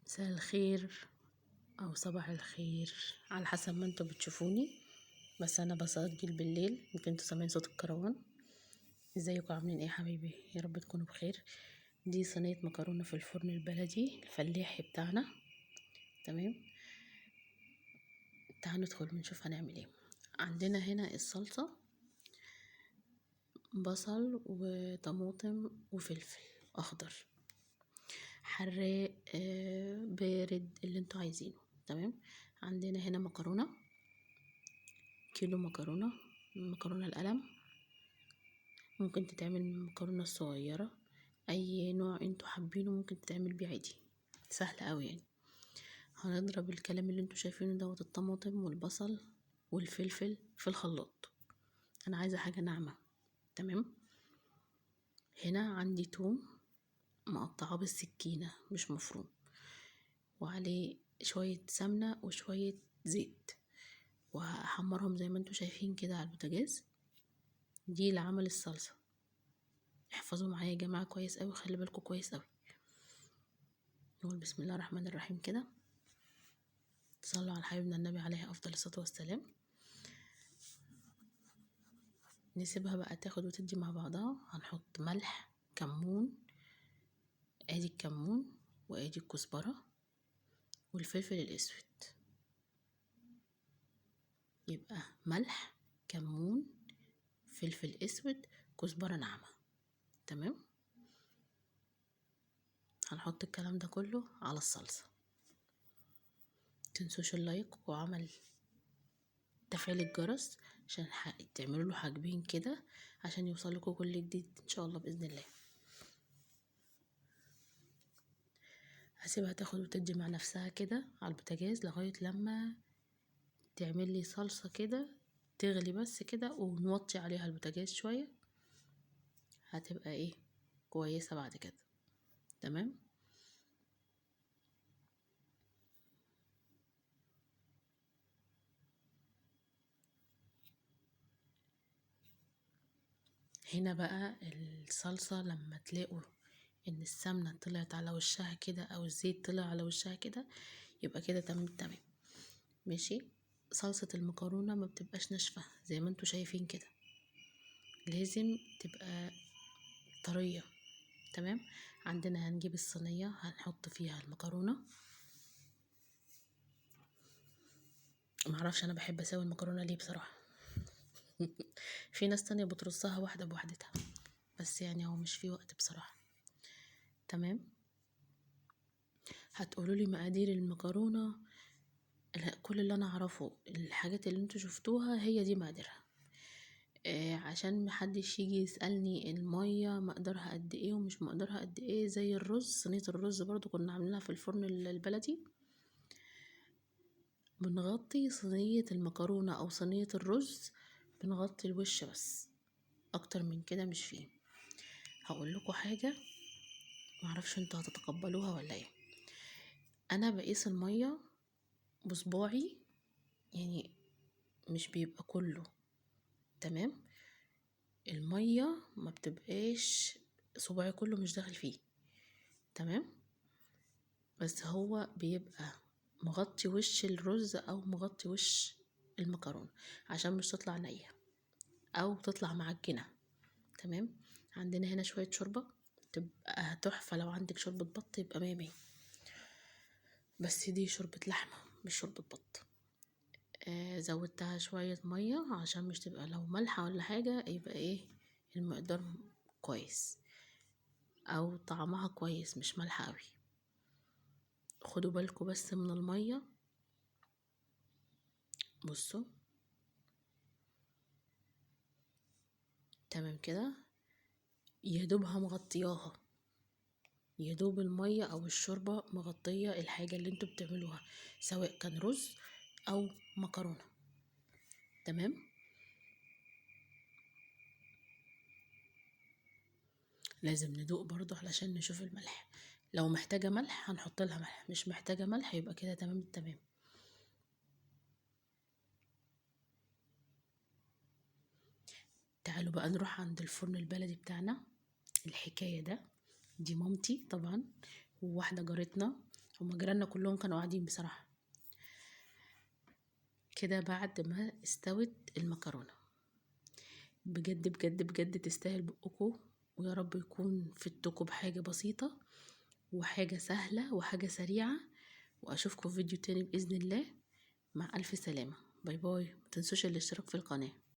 مساء الخير او صباح الخير على حسب ما انتوا بتشوفوني. بس انا بسجل بالليل، يمكن انتوا سامعين صوت الكروان. ازيكم عاملين ايه يا حبايبي؟ يا رب تكونوا بخير. دي صينيه مكرونه في الفرن البلدي الفلاحي بتاعنا. تمام، تعالوا ندخل ونشوف هنعمل ايه. عندنا هنا الصلصه، بصل وطماطم وفلفل اخضر، حراق بارد اللي انتوا عايزينه. تمام، عندنا هنا مكرونه، كيلو مكرونه القلم. ممكن تتعمل مكرونه صغيره، اي نوع انتوا حابينه ممكن تتعمل بيه عادي، سهل قوي يعني. هنضرب الكلام اللي انتوا شايفينه دوت، الطماطم والبصل والفلفل في الخلاط. انا عايزه حاجه ناعمه. تمام، هنا عندي توم مقطعاه بالسكينه مش مفروم، وعليه شويه سمنه وشويه زيت، وهحمرهم زي ما انتوا شايفين كده على البوتاجاز. دي لعمل الصلصه. احفظوا معايا يا جماعه كويس قوي، خلي بالكم كويس قوي. نقول بسم الله الرحمن الرحيم كده، صلوا على حبيبنا النبي عليه افضل الصلاه والسلام. نسيبها بقى تاخد وتدي مع بعضها. هنحط ملح، كمون، ادي الكمون وادي الكزبره والفلفل الاسود. يبقى ملح، كمون، فلفل اسود، كزبره ناعمه. تمام، هنحط الكلام ده كله على الصلصه. متنسوش اللايك وعمل تفعيل الجرس عشان تعملوا له حاجبين كده عشان يوصل لكم كل جديد ان شاء الله باذن الله. هسيبها تاخد وتدي مع نفسها كده على البوتاجاز لغايه لما تعمل لي صلصه كده، تغلي بس كده، ونوطي عليها البوتاجاز شويه، هتبقى ايه كويسه بعد كده. تمام، هنا بقى الصلصه لما تلاقوا ان السمنه طلعت على وشها كده او الزيت طلع على وشها كده، يبقى كده تمام تمام. ماشي، صلصه المكرونه ما بتبقاش ناشفه زي ما انتوا شايفين كده، لازم تبقى طريه. تمام، عندنا هنجيب الصينيه هنحط فيها المكرونه. معرفش انا بحب اسوي المكرونه ليه بصراحه. في ناس تانية بترصها واحده بوحدتها، بس يعني هو مش في وقت بصراحه. تمام، هتقولوا لي مقادير المكرونه. لا، كل اللي انا اعرفه الحاجات اللي انتوا شفتوها هي دي مقاديرها. عشان محدش يجي يسألني المية مقدارها قد ايه ومش مقدارها قد ايه. زي الرز، صينية الرز برضو كنا عاملينها في الفرن البلدي. بنغطي صينية المكرونة او صينية الرز، بنغطي الوش بس، اكتر من كده مش فيه. هقول لكم حاجة، معرفش انتوا هتتقبلوها ولا ايه. انا بقيس المية بصباعي، يعني مش بيبقى كله. تمام، المية ما بتبقاش صباعي كله مش داخل فيه. تمام، بس هو بيبقى مغطي وش الرز او مغطي وش المكرونة عشان مش تطلع نية او تطلع معجنة. تمام، عندنا هنا شوية شوربة تبقى تحفة. لو عندك شوربة بط يبقى مية مية، بس دي شوربة لحمة مش شوربة بط. زودتها شوية مية عشان مش تبقى لو ملحة ولا حاجة يبقى ايه المقدار كويس او طعمها كويس مش مالحة قوي. خدوا بالكم بس من المية. بصوا، تمام كده، يدوبها مغطياها، يدوب المية او الشوربة مغطية الحاجة اللي انتوا بتعملوها، سواء كان رز او مكرونة. تمام، لازم ندوق برضو علشان نشوف الملح. لو محتاجة ملح هنحط لها ملح، مش محتاجة ملح يبقى كده تمام التمام. تعالوا بقى نروح عند الفرن البلدي بتاعنا. الحكاية ده دي مامتي طبعا وواحدة جارتنا هما جيراننا كلهم كانوا قاعدين بصراحة كده. بعد ما استوت المكرونة بجد بجد بجد تستاهل بقكم، ويا رب يكون فدتكم بحاجة بسيطة وحاجة سهلة وحاجة سريعة. واشوفكم في فيديو تاني بإذن الله. مع ألف سلامة، باي باي. متنسوش الاشتراك في القناة.